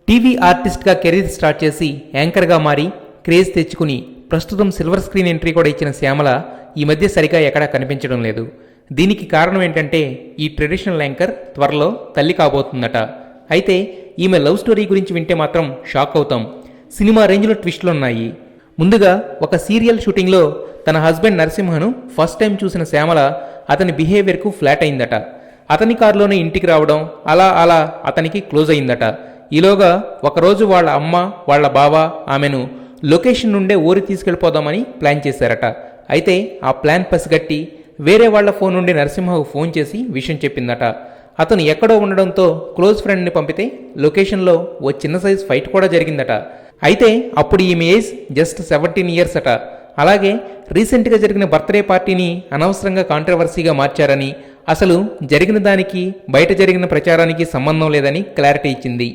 TV ఆర్టిస్ట్గా career start చేసి యాంకర్గా మారి క్రేజ్ తెచ్చుకుని ప్రస్తుతం సిల్వర్ స్క్రీన్ ఎంట్రీ కూడా ఇచ్చిన శ్యామల ఈ మధ్య సరిగా ఎక్కడా కనిపించడం లేదు. దీనికి కారణం ఏంటంటే ఈ ట్రెడిషనల్ యాంకర్ త్వరలో తల్లి కాబోతుందట. అయితే ఈమె లవ్ స్టోరీ గురించి వింటే మాత్రం షాక్ అవుతాం. సినిమా రేంజ్లో ట్విస్టులున్నాయి. ముందుగా ఒక సీరియల్ షూటింగ్లో తన హస్బెండ్ నరసింహను ఫస్ట్ టైం చూసిన శ్యామల అతని బిహేవియర్కు ఫ్లాట్ అయిందట. అతని కారులోనే ఇంటికి రావడం అలా అలా అతనికి క్లోజ్ అయిందట. ఈలోగా ఒకరోజు వాళ్ళ అమ్మ వాళ్ళ బావ ఆమెను లొకేషన్ నుండే ఊరి తీసుకెళ్ళిపోదామని ప్లాన్ చేశారట. అయితే ఆ ప్లాన్ పసిగట్టి వేరే వాళ్ల ఫోన్ నుండి నరసింహకు ఫోన్ చేసి విషయం చెప్పిందట. అతను ఎక్కడో ఉండడంతో క్లోజ్ ఫ్రెండ్ని పంపితే లొకేషన్లో ఓ చిన్న సైజ్ ఫైట్ కూడా జరిగిందట. అయితే అప్పుడు ఈమె ఏజ్ జస్ట్ 17 years అట. అలాగే రీసెంట్గా జరిగిన బర్త్డే పార్టీని అనవసరంగా కాంట్రవర్సీగా మార్చారని, అసలు జరిగిన దానికి బయట జరిగిన ప్రచారానికి సంబంధం లేదని క్లారిటీ ఇచ్చింది.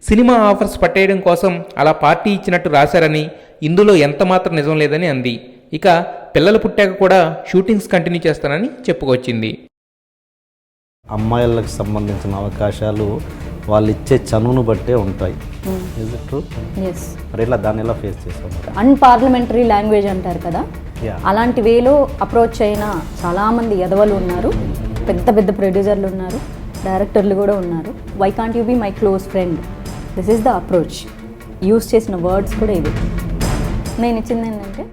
సినిమా ఆఫర్స్ పట్టేయడం కోసం అలా పార్టీ ఇచ్చినట్టు రాశారని, ఇందులో ఎంతమాత్రం నిజం లేదని అంది. ఇక పిల్లలు పుట్టాక కూడా షూటింగ్స్ కంటిన్యూ చేస్తానని చెప్పుకొచ్చింది. అమ్మాయిలకు సంబంధించిన అవకాశాలు వాళ్ళు ఇచ్చే చనువును బట్టే ఉంటాయి. మరి ఇలా దాన్ని ఎలా ఫేస్ చేస్తాం? అన్పార్లమెంటరీ లాంగ్వేజ్ అంటారు కదా, అలాంటి వేలో అప్రోచ్ అయిన చాలామంది ఎదవలు ఉన్నారు, పెద్ద పెద్ద ప్రొడ్యూసర్లు ఉన్నారు, డైరెక్టర్లు కూడా ఉన్నారు. Why can't you be my close friend? This is the approach. Use చేసిన వర్డ్స్ కూడా ఇవి. నేను ఇచ్చింది ఏంటంటే